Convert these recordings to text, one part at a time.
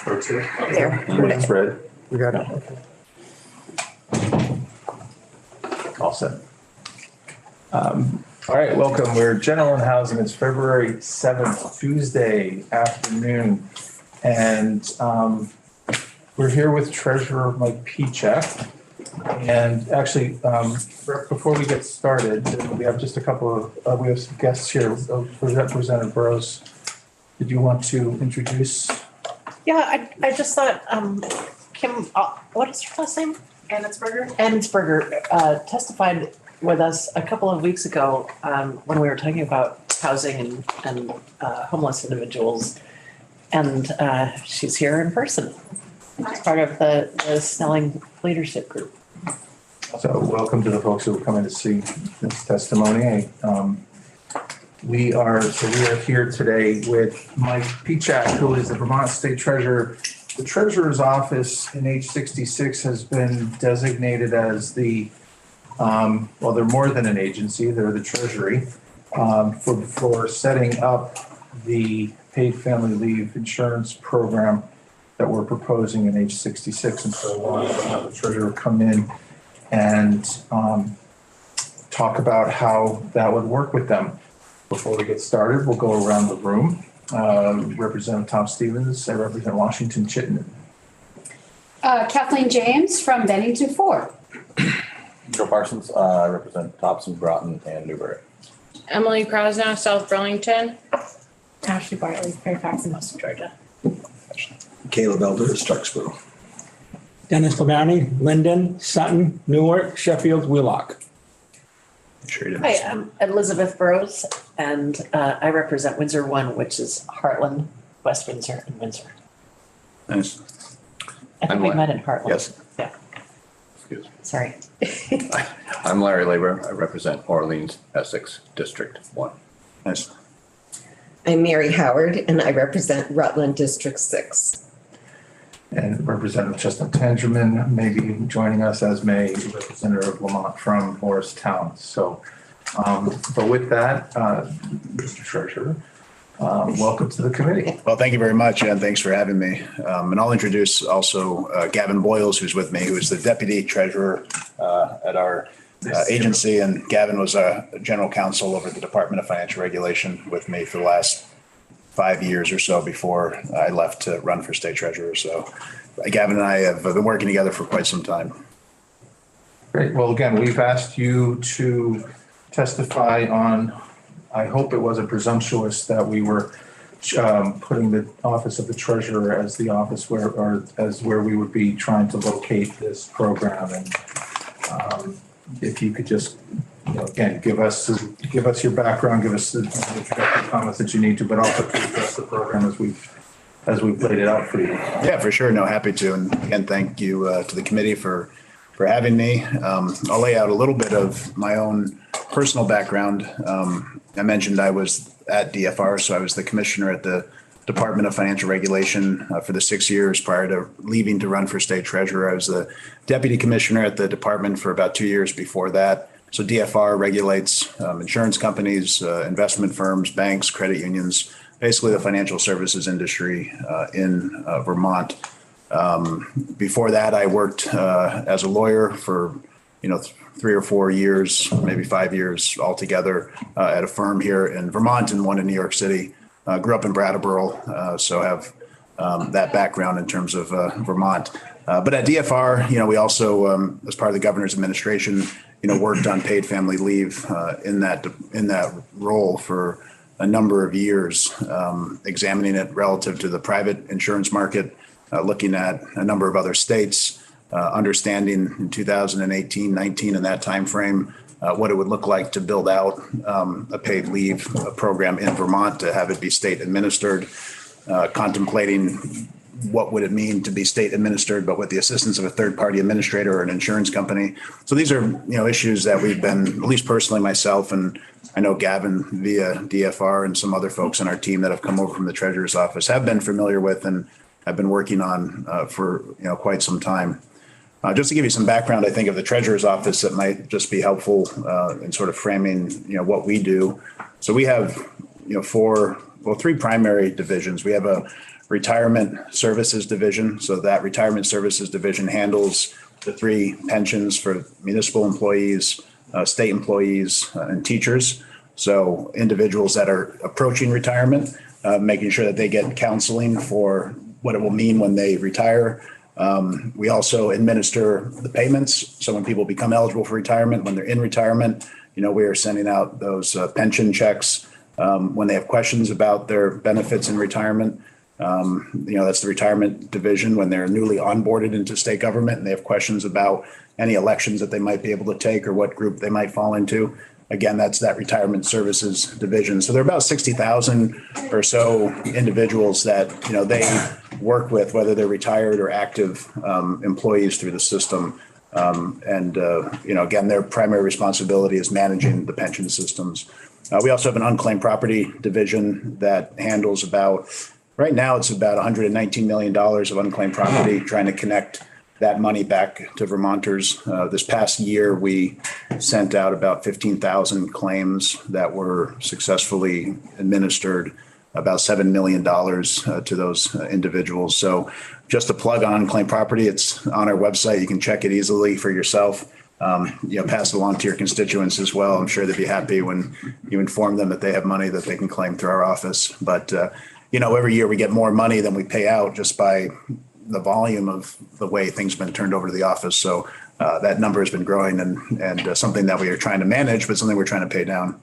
Or two? There. It's red. We got it. All set. All right, welcome. We're General and Housing. It's February 7th, Tuesday afternoon. And we're here with Treasurer Mike Pieciak. And actually, before we get started, we have just a couple of, we have some guests here. Representative Burrows, did you want to introduce? Yeah, I just thought Kim, what is her last name? Emmitsburger? Emmitsburger testified with us a couple of weeks ago when we were talking about housing and homeless individuals. And she's here in person. She's part of the Snelling Leadership Group. So welcome to the folks who are coming to see this testimony. We are here today with Mike Pieciak, who is the Vermont State Treasurer. The Treasurer's Office in H66 has been designated as the, well, they're more than an agency, they're the Treasury, for setting up the paid family leave insurance program that we're proposing in H66. And so I want to have the Treasurer come in and talk about how that would work with them. Before we get started, we'll go around the room. Representative Tom Stevens, I represent Washington Chittenden. Kathleen James from Bennington Ford. Joe Parsons, I represent Thompson, Groton, and Newbury. Emily Krasnow, South Burlington. Ashley Bartley, Fairfax and West Georgia. Caleb Elder is Starksville. Dennis Labonte, Linden, Sutton, Newark, Sheffield, Wheelock. Hi, I'm Elizabeth Burrows, and I represent Windsor One, which is Heartland, West Windsor, and Windsor. Nice. I think we met in Heartland. Yes. Yeah. Excuse me. Sorry. I'm Larry Labor. I represent Orleans, Essex, District 1. Nice. I'm Mary Howard, and I represent Rutland District 6. And Representative Chestnut Tangerman may be joining us, as may Representative Lamont from Morristown. So, but with that, Mr. Treasurer, welcome to the committee. Well, thank you very much, and thanks for having me. And I'll introduce also Gavin Boyles, who's with me, who is the Deputy Treasurer at our agency. And Gavin was a General Counsel over the Department of Financial Regulation with me for the last 5 years or so before I left to run for State Treasurer. So Gavin and I have been working together for quite some time. Great. Well, again, we've asked you to testify on, I hope it wasn't presumptuous that we were putting the office of the Treasurer as the office where, or as where we would be trying to locate this program. And if you could just, again, give us your background, give us the comments that you need to, but also address the program as we've laid it out for you. Yeah, for sure. No, happy to. And again, thank you to the committee for having me. I'll lay out a little bit of my own personal background. I mentioned I was at DFR, so I was the commissioner at the Department of Financial Regulation for the 6 years prior to leaving to run for State Treasurer. I was the deputy commissioner at the department for about 2 years before that. So DFR regulates insurance companies, investment firms, banks, credit unions, basically the financial services industry in Vermont. Before that, I worked as a lawyer for 3 or 4 years, maybe 5 years altogether at a firm here in Vermont and one in New York City. Grew up in Brattleboro, so have that background in terms of Vermont. But at DFR, we also, as part of the governor's administration, worked on paid family leave in that role for a number of years, examining it relative to the private insurance market, looking at a number of other states, understanding in 2018, 19 in that time frame, what it would look like to build out a paid leave program in Vermont to have it be state administered, contemplating what would it mean to be state administered, but with the assistance of a third party administrator or an insurance company. So these are, issues that we've been, at least personally myself, and I know Gavin via DFR and some other folks on our team that have come over from the Treasurer's Office have been familiar with and have been working on for, quite some time. Just to give you some background, I think of the Treasurer's Office that might just be helpful in sort of framing, what we do. So we have, three primary divisions. We have a retirement services division. So that retirement services division handles the 3 pensions for municipal employees, state employees, and teachers. So individuals that are approaching retirement, making sure that they get counseling for what it will mean when they retire. We also administer the payments. So when people become eligible for retirement, when they're in retirement, we are sending out those pension checks. When they have questions about their benefits in retirement, that's the retirement division. When they're newly onboarded into state government and they have questions about any elections that they might be able to take or what group they might fall into, again, that's that retirement services division. So there are about 60,000 or so individuals that, they work with, whether they're retired or active employees through the system. Again, their primary responsibility is managing the pension systems. We also have an unclaimed property division that handles right now it's about $119 million of unclaimed property, trying to connect that money back to Vermonters. This past year, we sent out about 15,000 claims that were successfully administered, about $7 million to those individuals. So just a plug on unclaimed property, it's on our website. You can check it easily for yourself. Pass it along to your constituents as well. I'm sure they'd be happy when you inform them that they have money that they can claim through our office. But, every year we get more money than we pay out just by the volume of the way things have been turned over to the office. So that number has been growing and something that we are trying to manage, but something we're trying to pay down.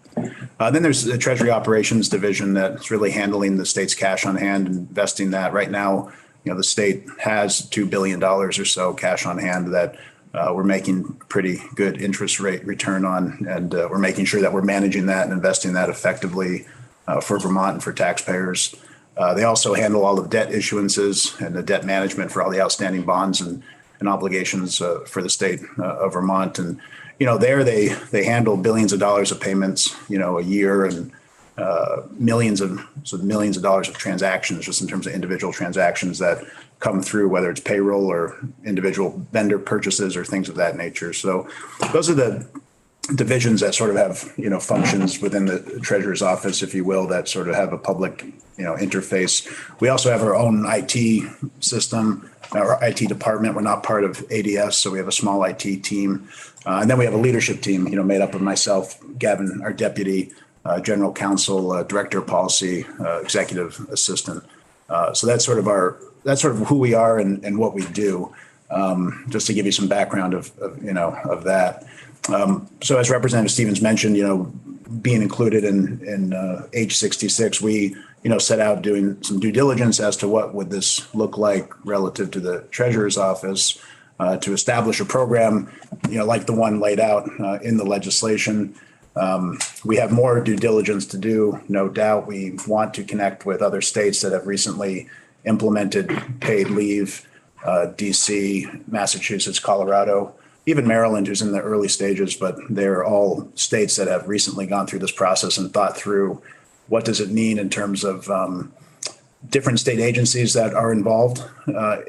Then there's the Treasury Operations Division that's really handling the state's cash on hand, investing that. Right now, the state has $2 billion or so cash on hand that we're making pretty good interest rate return on, and we're making sure that we're managing that and investing that effectively for Vermont and for taxpayers. They also handle all of debt issuances and the debt management for all the outstanding bonds and obligations for the state of Vermont. And, they handle billions of dollars of payments, a year, and millions of dollars of transactions, just in terms of individual transactions that come through, whether it's payroll or individual vendor purchases or things of that nature. So those are the divisions that sort of have, functions within the treasurer's office, if you will, that sort of have a public, interface. We also have our own IT system, our IT department. We're not part of ADS, so we have a small IT team. And then we have a leadership team, made up of myself, Gavin, our deputy, general counsel, director of policy, executive assistant. So that's sort of who we are and what we do. Just to give you some background of that. So as Representative Stevens mentioned, being included in Age 66, we, set out doing some due diligence as to what would this look like relative to the treasurer's office to establish a program, like the one laid out in the legislation. We have more due diligence to do, no doubt. We want to connect with other states that have recently implemented paid leave, DC, Massachusetts, Colorado, even Maryland, who's in the early stages, but they're all states that have recently gone through this process and thought through what does it mean in terms of different state agencies that are involved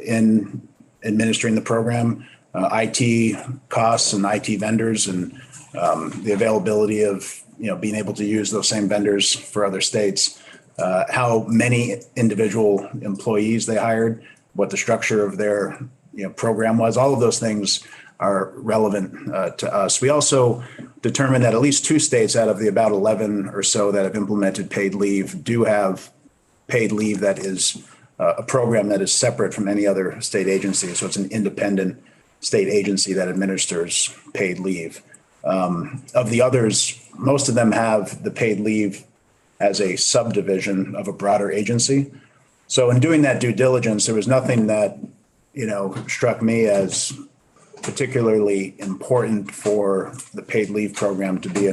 in administering the program, IT costs and IT vendors, and the availability of being able to use those same vendors for other states, how many individual employees they hired, what the structure of their program was. All of those things are relevant to us. We also determined that at least 2 states out of the about 11 or so that have implemented paid leave do have paid leave that is a program that is separate from any other state agency. So it's an independent state agency that administers paid leave. Of the others, most of them have the paid leave as a subdivision of a broader agency. So in doing that due diligence, there was nothing that, struck me as particularly important for the paid leave program to be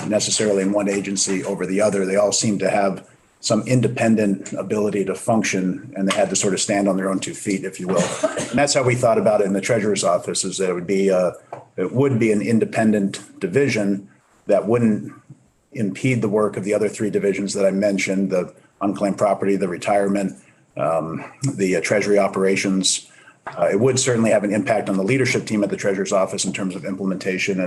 necessarily in one agency over the other. They all seem to have some independent ability to function, and they had to sort of stand on their own 2 feet, if you will. And that's how we thought about it in the treasurer's office, is that it would be an independent division that wouldn't impede the work of the other 3 divisions that I mentioned: the unclaimed property, the retirement, the treasury operations. It would certainly have an impact on the leadership team at the treasurer's office in terms of implementation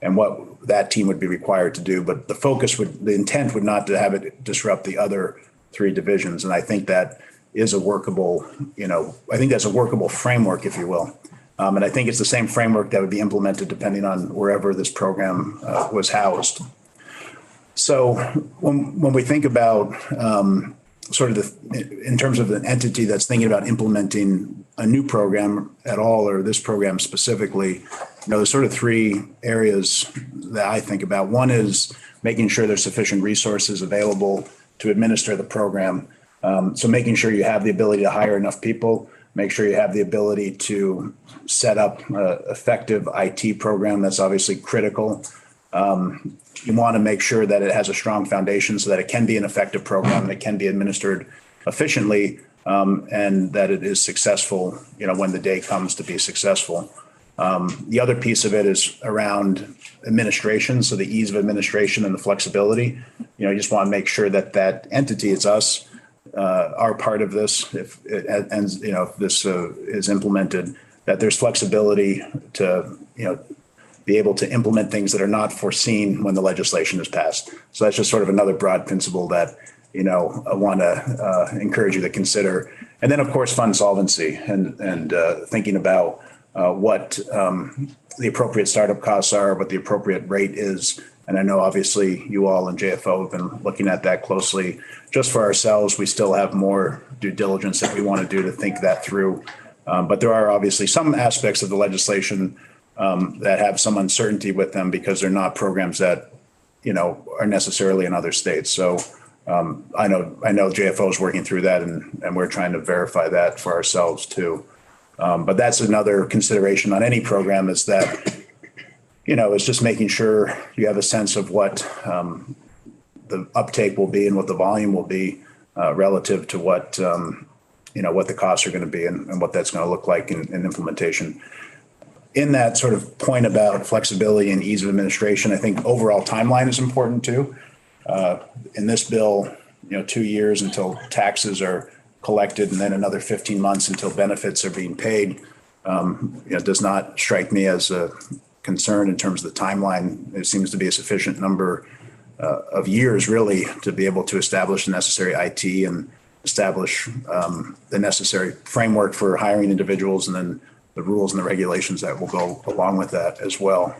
and what that team would be required to do. But the intent would not to have it disrupt the other 3 divisions. And I think that is a workable, I think that's a workable framework, if you will. And I think it's the same framework that would be implemented depending on wherever this program was housed. So when we think about in terms of an entity that's thinking about implementing a new program at all, or this program specifically, there's sort of three areas that I think about. One is making sure there's sufficient resources available to administer the program. So making sure you have the ability to hire enough people, make sure you have the ability to set up an effective IT program. That's obviously critical. You want to make sure that it has a strong foundation so that it can be an effective program, that can be administered efficiently, and that it is successful, when the day comes to be successful. The other piece of it is around administration. So the ease of administration and the flexibility, you just want to make sure that that entity, it's us, are part of this. If it ends, if this is implemented, that there's flexibility to, be able to implement things that are not foreseen when the legislation is passed. So that's just sort of another broad principle that, I want to encourage you to consider. And then, of course, fund solvency and thinking about what the appropriate startup costs are, what the appropriate rate is. And I know obviously you all and JFO have been looking at that closely. Just for ourselves, we still have more due diligence that we want to do to think that through. But there are obviously some aspects of the legislation that have some uncertainty with them because they're not programs that, are necessarily in other states. So I know JFO is working through that and we're trying to verify that for ourselves too. But that's another consideration on any program is that, it's just making sure you have a sense of what the uptake will be and what the volume will be relative to what, what the costs are going to be and what that's going to look like in in that sort of point about flexibility and ease of administration. I think overall timeline is important too. In this bill, 2 years until taxes are collected and then another 15 months until benefits are being paid, does not strike me as a concern in terms of the timeline. It seems to be a sufficient number of years really to be able to establish the necessary IT and establish the necessary framework for hiring individuals and then the rules and the regulations that will go along with that as well.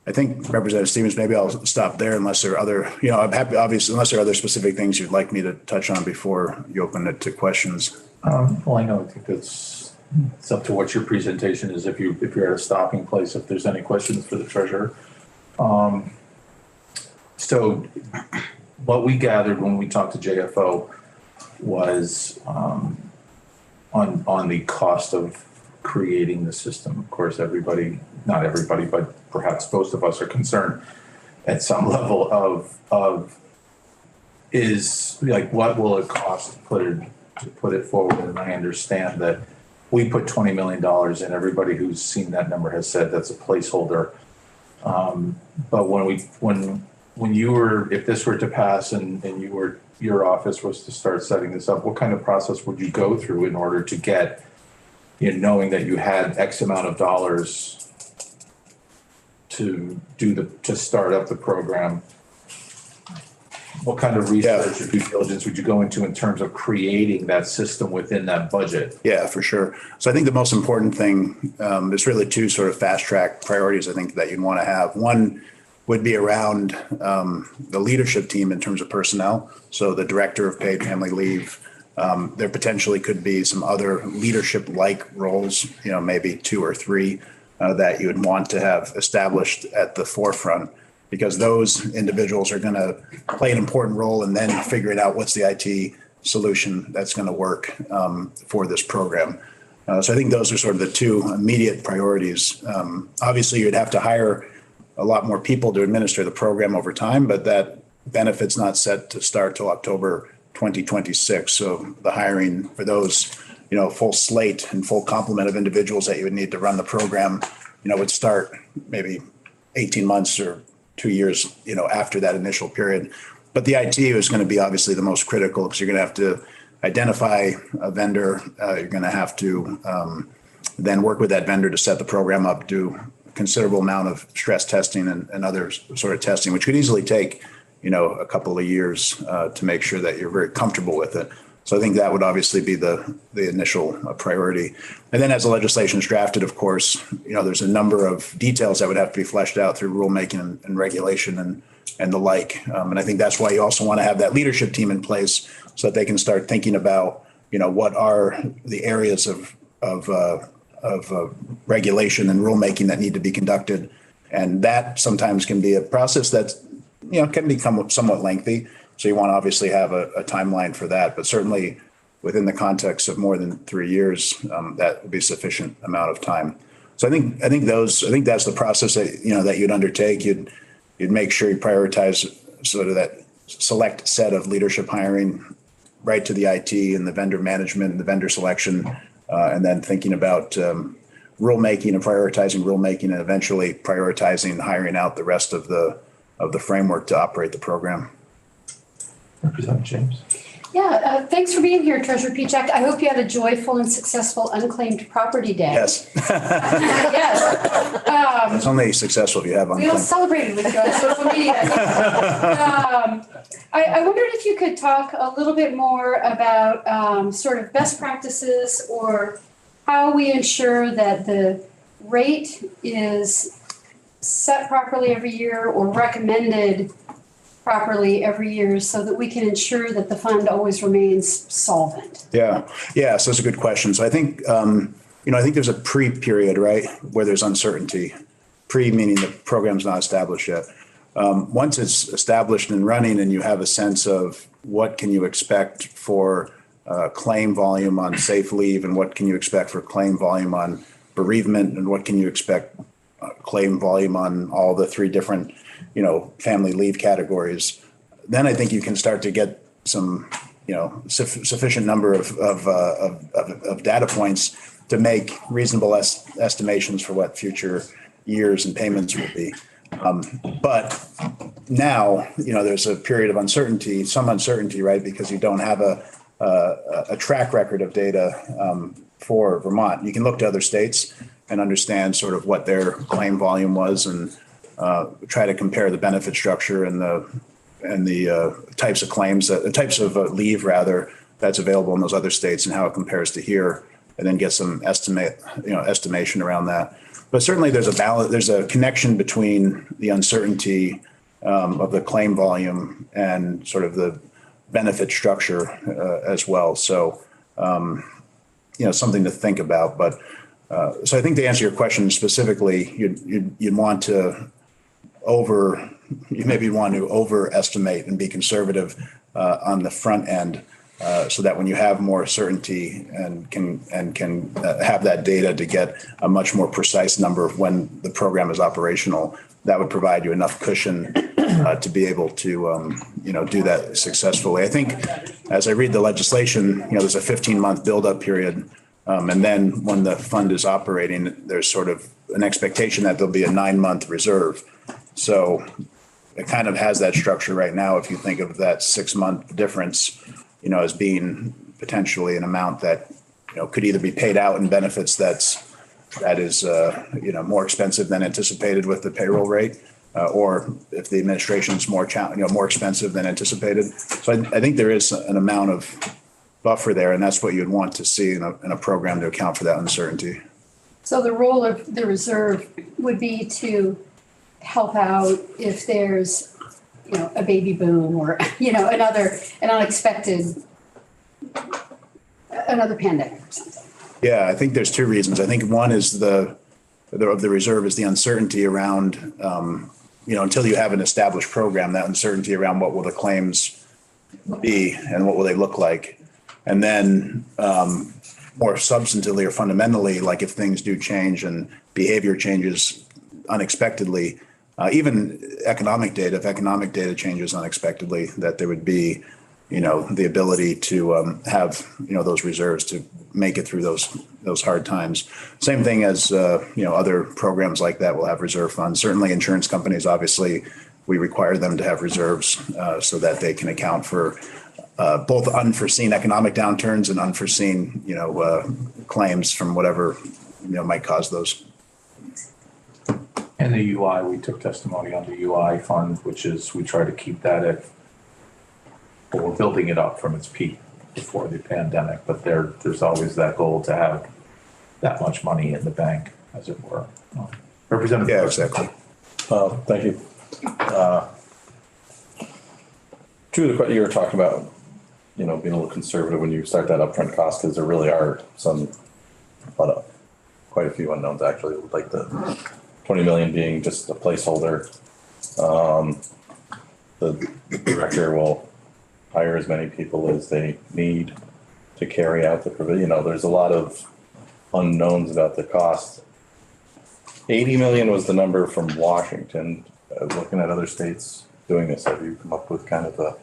I think Representative Stevens, maybe I'll stop there unless there are other, I'm happy, obviously, unless there are other specific things you'd like me to touch on before you open it to questions. Well, I know, I think it's up to what your presentation is. If you're at a stopping place, if there's any questions for the treasurer. So what we gathered when we talked to JFO was on the cost of creating the system. Of course, not everybody, but perhaps most of us are concerned at some level of is like, what will it cost to put it forward? And I understand that we put $20 million in. Everybody who's seen that number has said that's a placeholder. But if this were to pass and your office was to start setting this up, what kind of process would you go through in order to get, knowing that you had X amount of dollars to start up the program? What kind of research or due diligence would you go into in terms of creating that system within that budget? Yeah, for sure. So I think the most important thing, there's really two sort of fast track priorities I think that you'd want to have. One would be around the leadership team in terms of personnel. So the director of paid family leave, there potentially could be some other leadership-like roles, maybe 2 or 3 that you would want to have established at the forefront, because those individuals are going to play an important role in then figuring out what's the IT solution that's going to work for this program. So I think those are sort of the 2 immediate priorities. Obviously, you'd have to hire a lot more people to administer the program over time, but that benefit's not set to start till October 2026. So the hiring for those, full slate and full complement of individuals that you would need to run the program, would start maybe 18 months or 2 years, after that initial period. But the IT is going to be obviously the most critical because you're going to have to identify a vendor. You're going to have to then work with that vendor to set the program up, do considerable amount of stress testing and other sort of testing, which could easily take, a couple of years to make sure that you're very comfortable with it. So I think that would obviously be the initial priority. And then as the legislation is drafted, of course, there's a number of details that would have to be fleshed out through rulemaking and regulation and the like. And I think that's why you also want to have that leadership team in place so that they can start thinking about, what are the areas of regulation and rulemaking that need to be conducted. And that sometimes can be a process that's, can become somewhat lengthy. So you want to obviously have a timeline for that, but certainly within the context of more than 3 years, that would be sufficient amount of time. So I think that's the process that, that you'd undertake. You'd make sure you prioritize sort of that select set of leadership hiring right to the IT and the vendor management and the vendor selection, and then thinking about rulemaking and prioritizing rulemaking and eventually prioritizing hiring out the rest of the framework to operate the program. Representative James. Yeah, thanks for being here, Treasurer Pichak. I hope you had a joyful and successful unclaimed property day. Yes. Yes. It's only successful if you have We all unclaimed. celebrated with you on social media. I wondered if you could talk a little bit more about sort of best practices or how we ensure that the rate is set properly every year or recommended properly every year so that we can ensure that the fund always remains solvent. Yeah. So it's a good question. So I think, I think there's a pre-period, right, where there's uncertainty. Pre meaning the program's not established yet. Once it's established and running and you have a sense of what can you expect for claim volume on safe leave and what can you expect for claim volume on bereavement and what can you expect claim volume on all the 3 different family leave categories, then I think you can start to get some, sufficient number of data points to make reasonable estimations for what future years and payments will be. But now, there's a period of uncertainty, some uncertainty, right? Because you don't have a track record of data for Vermont. You can look to other states and understand sort of what their claim volume was and try to compare the benefit structure and the types of claims, the types of leave rather that's available in those other states and how it compares to here, and then get some estimation around that. But certainly there's a connection between the uncertainty of the claim volume and sort of the benefit structure as well. So something to think about. But so I think to answer your question specifically, you'd want to overestimate and be conservative on the front end, so that when you have more certainty and can have that data to get a much more precise number of when the program is operational, that would provide you enough cushion to be able to do that successfully. I think as I read the legislation, there's a 15-month build-up period. And then when the fund is operating, there's sort of an expectation that there'll be a 9-month reserve. So it kind of has that structure right now. If you think of that 6-month difference, as being potentially an amount that, could either be paid out in benefits that is, more expensive than anticipated with the payroll rate, or if the administration is more expensive than anticipated. So I think there is an amount of buffer there, and that's what you'd want to see in a program to account for that uncertainty. So the role of the reserve would be to help out if there's, a baby boom or, another pandemic or something. Yeah, I think there's 2 reasons. I think one is the reserve is the uncertainty around, until you have an established program, that uncertainty around what will the claims be and what will they look like. And then more substantively or fundamentally, like if things do change and behavior changes unexpectedly, even if economic data changes unexpectedly, that there would be, the ability to have, those reserves to make it through those hard times. Same thing as, other programs like that will have reserve funds. Certainly insurance companies, obviously, we require them to have reserves so that they can account for both unforeseen economic downturns and unforeseen, claims from whatever, might cause those. And the UI, we took testimony on the UI fund, which is, we try to keep that at, well, we're building it up from its peak before the pandemic, but there's always that goal to have that much money in the bank, as it were. Representative. Yeah, exactly. Thank you. True, you were talking about, being a little conservative when you start that upfront cost, because there really are quite a few unknowns actually, like the 20 million being just a placeholder. The director will hire as many people as they need to carry out the provision. There's a lot of unknowns about the cost. 80 million was the number from Washington. Looking at other states doing this, have you come up with kind of a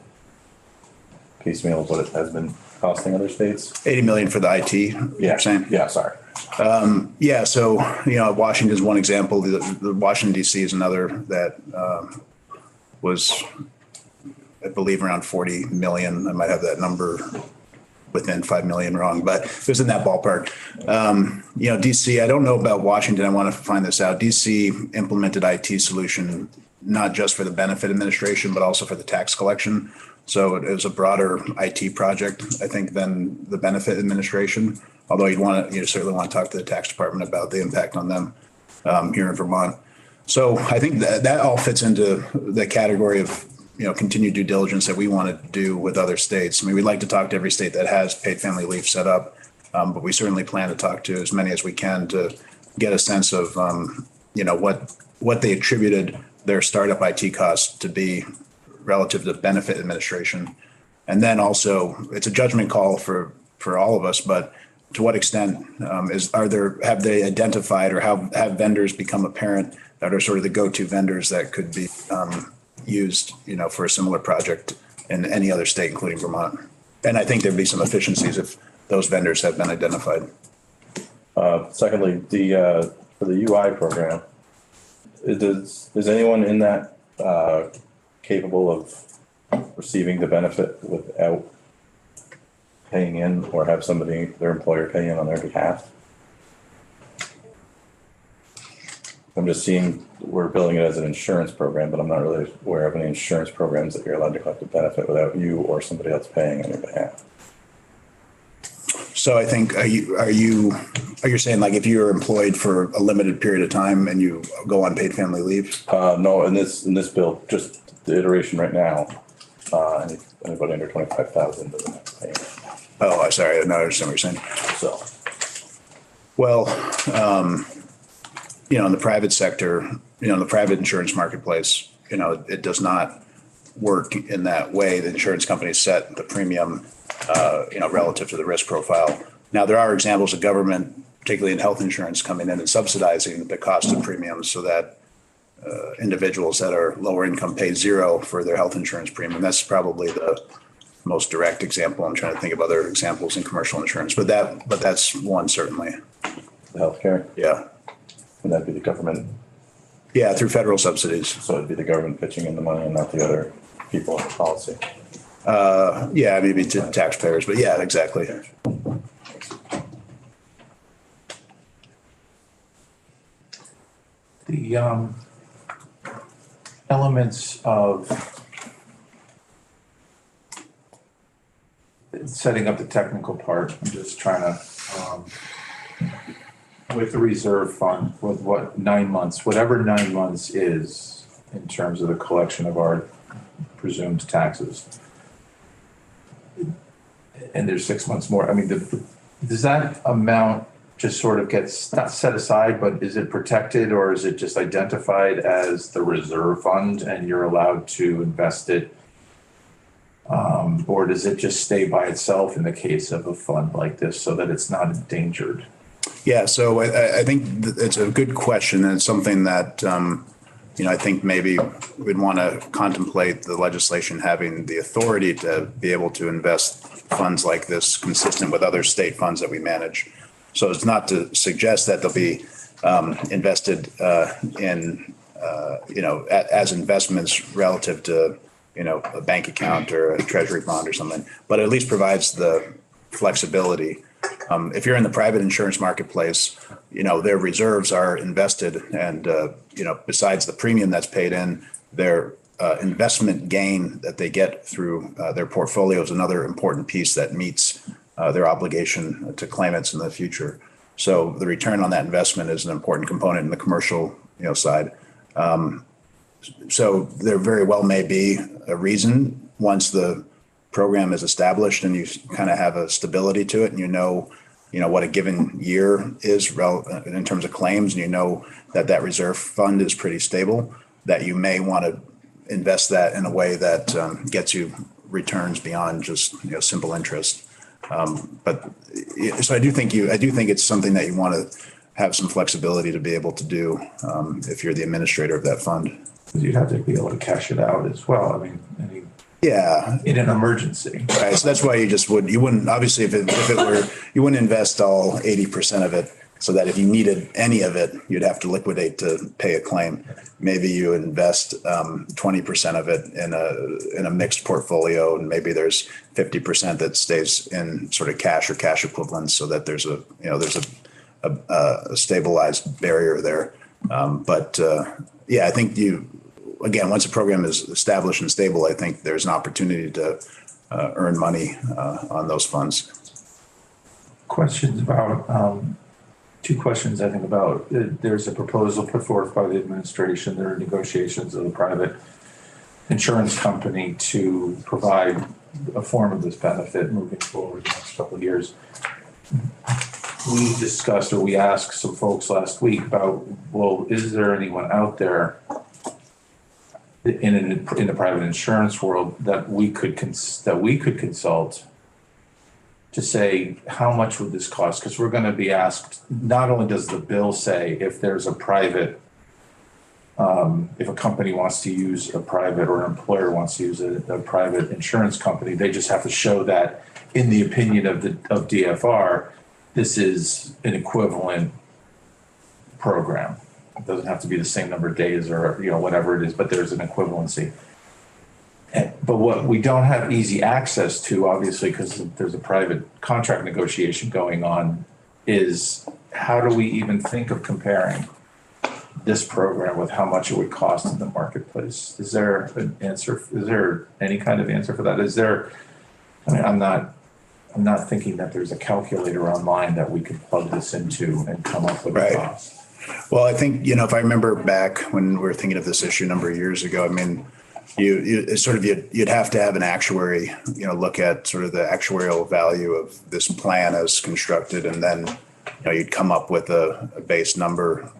piecemeal of what it has been costing other states? 80 million for the IT, you're saying? Yeah, sorry. Yeah, so, Washington's one example. The Washington DC is another that was, I believe, around 40 million. I might have that number within 5 million wrong, but it was in that ballpark. DC, I don't know about Washington. I want to find this out. DC implemented IT solution, not just for the benefit administration, but also for the tax collection. So it was a broader IT project, I think, than the benefit administration. Although you certainly want to talk to the tax department about the impact on them here in Vermont. So I think that all fits into the category of, continued due diligence that we want to do with other states. I mean, we'd like to talk to every state that has paid family leave set up, but we certainly plan to talk to as many as we can to get a sense of, what they attributed their startup IT costs to be relative to benefit administration. And then also, it's a judgment call for all of us, but to what extent have they identified or have vendors become apparent that are sort of the go-to vendors that could be used, for a similar project in any other state, including Vermont? And I think there'd be some efficiencies if those vendors have been identified. Secondly, for the UI program, is anyone in that capable of receiving the benefit without paying in, or have their employer pay in on their behalf? I'm just seeing we're billing it as an insurance program, but I'm not really aware of any insurance programs that you're allowed to collect a benefit without you or somebody else paying on your behalf. So I think, are you saying, like, if you're employed for a limited period of time and you go on paid family leave? No, in this bill, just the iteration right now, anybody under 25,000 doesn't have to pay. Oh, I'm sorry. No, I understand what you're saying. So, well, in the private sector, in the private insurance marketplace, it does not work in that way. The insurance companies set the premium, relative to the risk profile. Now, there are examples of government, particularly in health insurance, coming in and subsidizing the cost of premiums so that individuals that are lower income pay zero for their health insurance premium. That's probably the most direct example. I'm trying to think of other examples in commercial insurance, but that's one, certainly. the healthcare, Yeah. would that be the government? Yeah, through federal subsidies. So it'd be the government pitching in the money and not the other people in the policy. Yeah, maybe to taxpayers, but yeah, exactly. The elements of setting up the technical part, I'm just trying to, with the reserve fund, with what, 9 months, whatever 9 months is in terms of the collection of our presumed taxes. And there's 6 months more. I mean, does that amount just sort of gets not set aside, but is it protected, or is it just identified as the reserve fund and you're allowed to invest it? Or does it just stay by itself in the case of a fund like this so that it's not endangered? Yeah, so I think it's a good question, and it's something that, I think maybe we'd want to contemplate the legislation having the authority to be able to invest funds like this consistent with other state funds that we manage. So it's not to suggest that they'll be invested in, as investments relative to, a bank account or a treasury bond or something, but at least provides the flexibility If you're in the private insurance marketplace, their reserves are invested and, besides the premium that's paid in, their investment gain that they get through their portfolio is another important piece that meets their obligation to claimants in the future. So the return on that investment is an important component in the commercial, side. So there very well may be a reason once the program is established and you kind of have a stability to it and what a given year is in terms of claims, and that reserve fund is pretty stable, that you may want to invest that in a way that gets you returns beyond just simple interest. So I do think it's something that you want to have some flexibility to be able to do if you're the administrator of that fund. You'd have to be able to cash it out as well. I mean, Yeah. in an emergency. Right. So that's why you wouldn't, obviously, if it were, you wouldn't invest all 80% of it so that if you needed any of it, you'd have to liquidate to pay a claim. Maybe you invest 20% of it in a mixed portfolio, and maybe there's 50% that stays in sort of cash or cash equivalents, so that there's a stabilized barrier there. I think again, once a program is established and stable, I think there's an opportunity to earn money on those funds. Questions about, two questions I think about, there's a proposal put forth by the administration. There are negotiations of the private insurance company to provide a form of this benefit moving forward the next couple of years. We discussed, or we asked some folks last week about, well, is there anyone out there in the private insurance world that we could consult to say, how much would this cost? Because we're going to be asked, not only does the bill say if there's a private, if a company wants to use a private, or an employer wants to use a private insurance company, they just have to show that in the opinion of DFR, this is an equivalent program. It doesn't have to be the same number of days or whatever it is, but there's an equivalency. But what we don't have easy access to, obviously, because there's a private contract negotiation going on, is how do we even think of comparing this program with how much it would cost in the marketplace? Is there an answer? Is there any kind of answer for that? I'm not thinking that there's a calculator online that we could plug this into and come up with a cost. Well, I think, if I remember back when we were thinking of this issue a number of years ago, I mean, you'd have to have an actuary, look at sort of the actuarial value of this plan as constructed, and then, you'd come up with a base number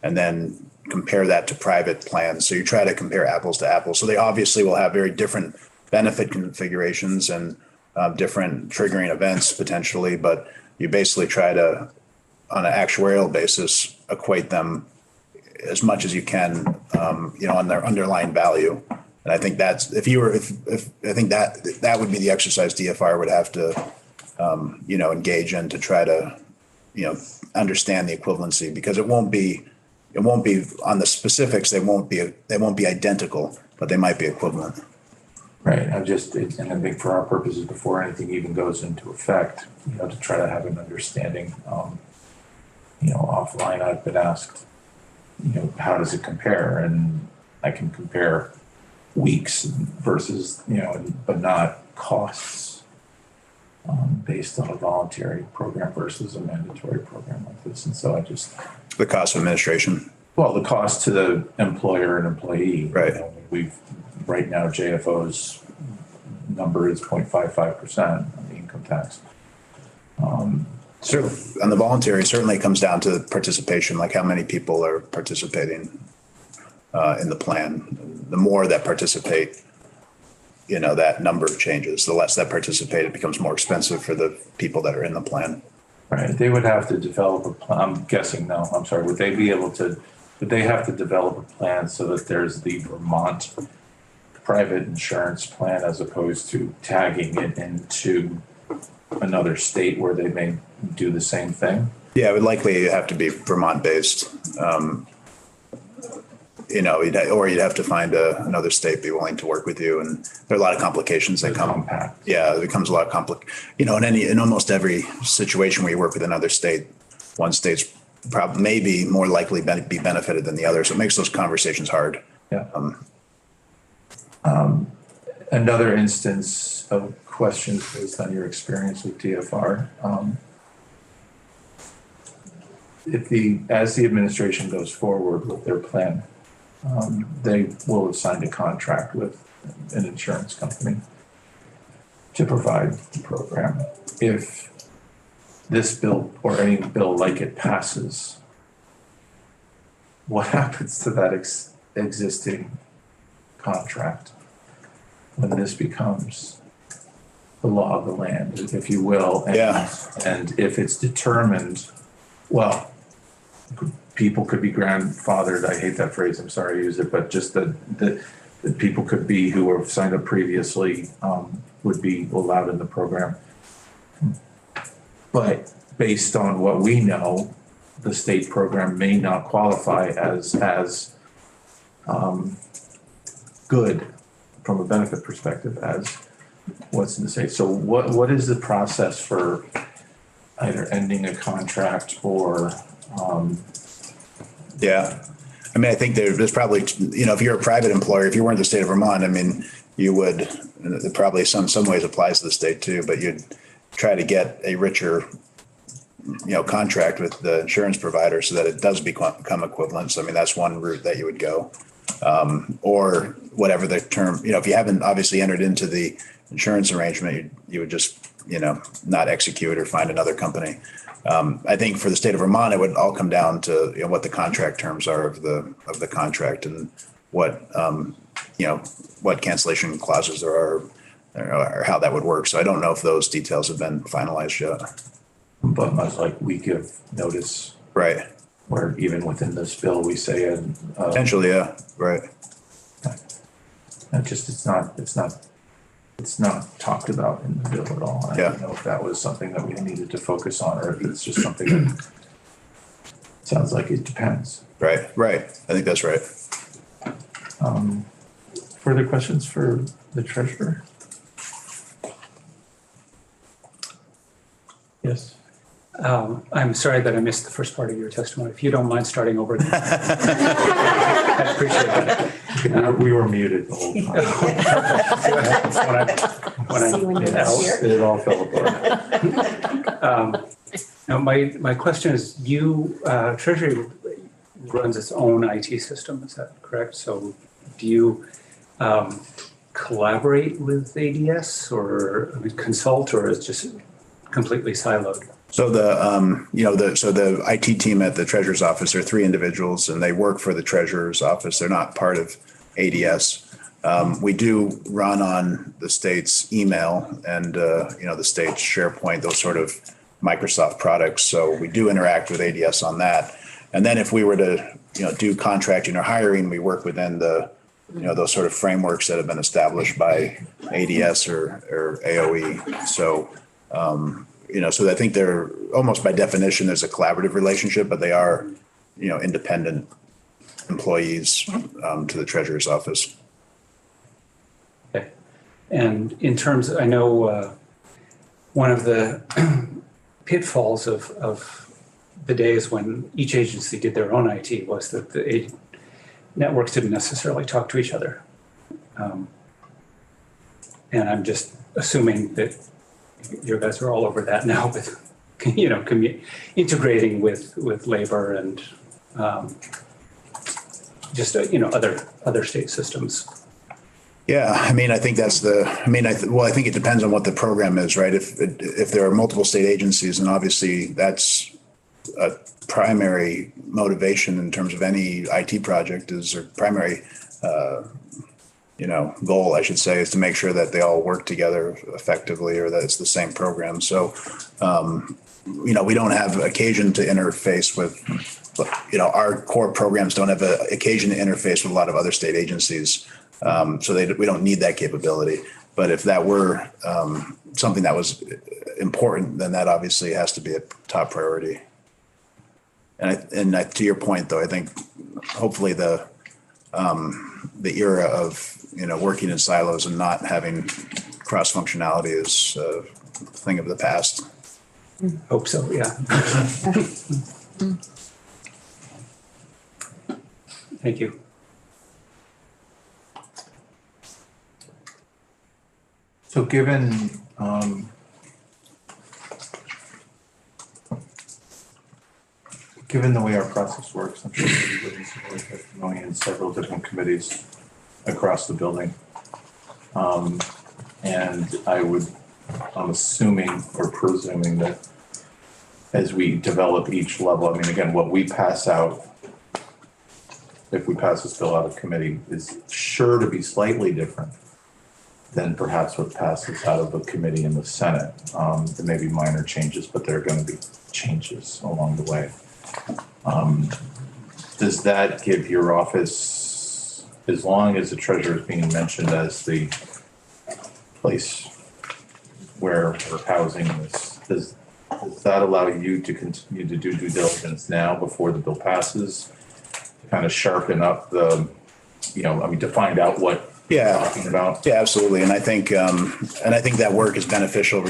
and then compare that to private plans. So you try to compare apples to apples. So they obviously will have very different benefit configurations and different triggering events potentially, but you basically try to, on an actuarial basis, equate them as much as you can, on their underlying value. And I think that's, I think that would be the exercise DFR would have to, engage in to try to, understand the equivalency, because it won't be on the specifics. They won't be identical, but they might be equivalent. Right. And I think for our purposes, before anything even goes into effect, to try to have an understanding, offline, I've been asked, how does it compare? And I can compare weeks versus, but not costs based on a voluntary program versus a mandatory program like this. And so the cost of administration. Well, the cost to the employer and employee. Right. Right now, JFO's number is 0.55% on the income tax. So on the voluntary, certainly it comes down to participation, like how many people are participating in the plan. The more that participate, that number changes. The less that participate, it becomes more expensive for the people that are in the plan. Right. They would have to develop a plan. I'm guessing, no, I'm sorry. Would they have to develop a plan so that there's the Vermont private insurance plan as opposed to tagging it into another state where they may do the same thing? Yeah, it would likely have to be Vermont based. or you'd have to find another state be willing to work with you. And there are a lot of complications that come. Compact. Yeah, it becomes a lot in almost every situation where you work with another state, one state's probably maybe more likely be benefited than the other. So it makes those conversations hard. Yeah. Another instance of questions based on your experience with DFR. As the administration goes forward with their plan, they will have signed a contract with an insurance company to provide the program. If this bill or any bill like it passes, what happens to that existing contract when this becomes the law of the land, if you will? And if it's determined, well, people could be grandfathered. I hate that phrase. I'm sorry to use it, but just that people could be who have signed up previously would be allowed in the program. But based on what we know, the state program may not qualify as good from a benefit perspective as what's in the state. So what is the process for either ending a contract or I mean, I think there's probably, if you're a private employer, if you weren't the state of Vermont, I mean, you would, it probably some ways applies to the state too, but you'd try to get a richer, contract with the insurance provider so that it does become equivalent. So, I mean, that's one route that you would go. Or whatever the term, if you haven't obviously entered into the insurance arrangement, you would just, not execute or find another company. I think for the state of Vermont, it would all come down to what the contract terms are of the contract and what what cancellation clauses there are or how that would work. So I don't know if those details have been finalized yet. but much like we give notice, Right. where even within this bill, we say, Potentially, yeah. Right. it's not talked about in the bill at all. I don't know if that was something that we needed to focus on, or if it's just something that sounds like it depends. Right. I think that's right. Further questions for the treasurer? Yes. I'm sorry that I missed the first part of your testimony. If you don't mind starting over. I appreciate that. We were muted the whole time. It all fell apart. Now, my question is, Treasury runs its own IT system, is that correct? So do you collaborate with ADS or consult, or is it just completely siloed? So the IT team at the treasurer's office are 3 individuals, and they work for the treasurer's office. They're not part of ADS. We do run on the state's email and the state's SharePoint, those sort of Microsoft products. So we do interact with ADS on that. And then if we were to do contracting or hiring, we work within the those sort of frameworks that have been established by ADS or AOE. So so I think they're almost by definition, there's a collaborative relationship, but they are, independent employees to the treasurer's office. Okay. And in terms, I know one of the pitfalls of the days when each agency did their own IT was that the networks didn't necessarily talk to each other. And I'm just assuming that you guys are all over that now with, integrating with labor and just, other state systems. Yeah, I mean, I think that's I think it depends on what the program is, right? If there are multiple state agencies, and obviously that's a primary motivation in terms of any IT project is their primary, goal, I should say, is to make sure that they all work together effectively or that it's the same program. So, we don't have occasion to interface with, our core programs don't have an occasion to interface with a lot of other state agencies. So we don't need that capability. But if that were something that was important, then that obviously has to be a top priority. And to your point, though, I think hopefully the the era of, working in silos and not having cross functionality is a thing of the past. Hope so, yeah. Thank you. So given, given the way our process works, I'm sure everybody's heard testimony in several different committees across the building. And I'm assuming or presuming that as we develop each level, I mean, again, what we pass out, if we pass this bill out of committee, is sure to be slightly different than perhaps what passes out of a committee in the Senate. There may be minor changes, but there are going to be changes along the way. Does that give your office, as long as the treasurer is being mentioned as the place where we're housing this, does that allow you to continue to do due diligence now before the bill passes? To kind of sharpen up the, to find out what Yeah. we're talking about? Yeah, absolutely. And I think that work is beneficial,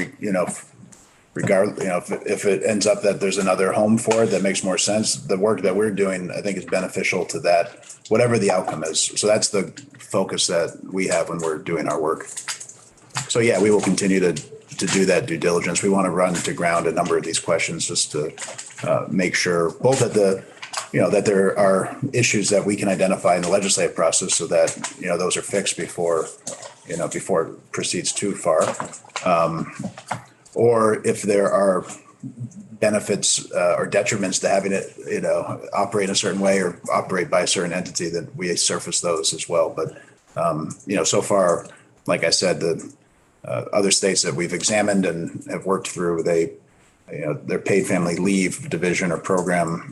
regardless, if it ends up that there's another home for it that makes more sense, the work that we're doing, I think is beneficial to that, whatever the outcome is. So that's the focus that we have when we're doing our work. So yeah, we will continue to do that due diligence. We want to run to ground a number of these questions just to make sure both that there are issues that we can identify in the legislative process so that, those are fixed before it proceeds too far. Or if there are benefits or detriments to having it, operate in a certain way or operate by a certain entity, that we surface those as well. But, so far, like I said, the other states that we've examined and have worked through, their paid family leave division or program,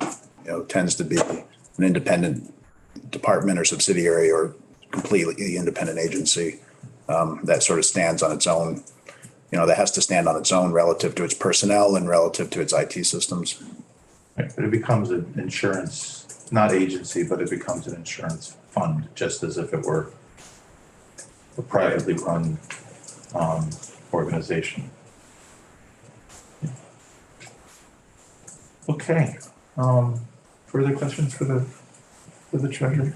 tends to be an independent department or subsidiary or completely independent agency that sort of stands on its own, that has to stand on its own relative to its personnel and relative to its IT systems. Right, but it becomes an insurance, not agency, but it becomes an insurance fund, just as if it were a privately run organization. Okay. Further questions for the treasurer?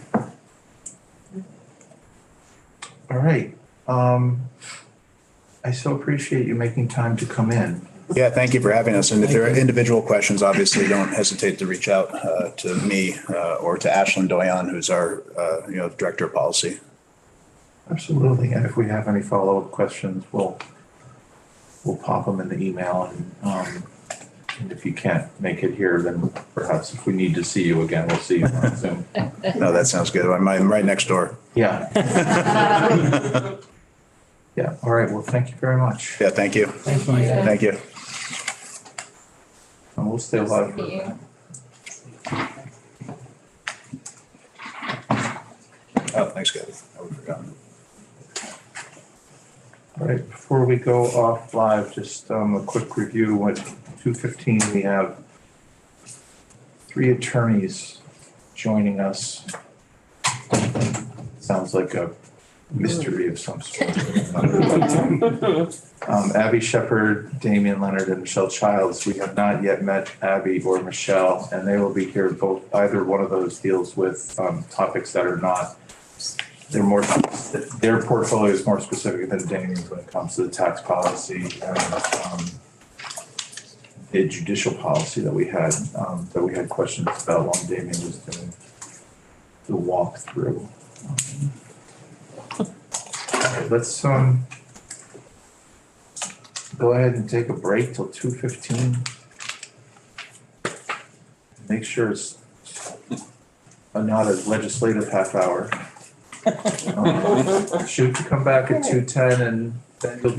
All right. I so appreciate you making time to come in. Yeah, thank you for having us. And if there are individual questions, obviously don't hesitate to reach out to me or to Ashlyn Doyon, who's our director of policy. Absolutely. And if we have any follow-up questions, we'll pop them in the email. And if you can't make it here, then perhaps if we need to see you again, we'll see you on Zoom. No, that sounds good. I'm right next door. Yeah. Yeah. All right. Well, thank you very much. Yeah, thank you. Thanks, Mike. Thank you. And we'll stay alive. Oh, thanks, Gabby. I would have forgotten. All right. Before we go off live, just a quick review. At 2:15, we have 3 attorneys joining us. Sounds like a mystery of some sort. Abby Shepherd, Damian Leonard, and Michelle Childs. We have not yet met Abby or Michelle, and they will be here. Either one of those deals with topics that are not. Their portfolio is more specific than Damian's when it comes to the tax policy and the judicial policy that we had questions about while Damian was doing the walkthrough. All right, let's go ahead and take a break till 2:15. Make sure it's not a legislative half hour. Shoot to come back at 2:10 and then you'll be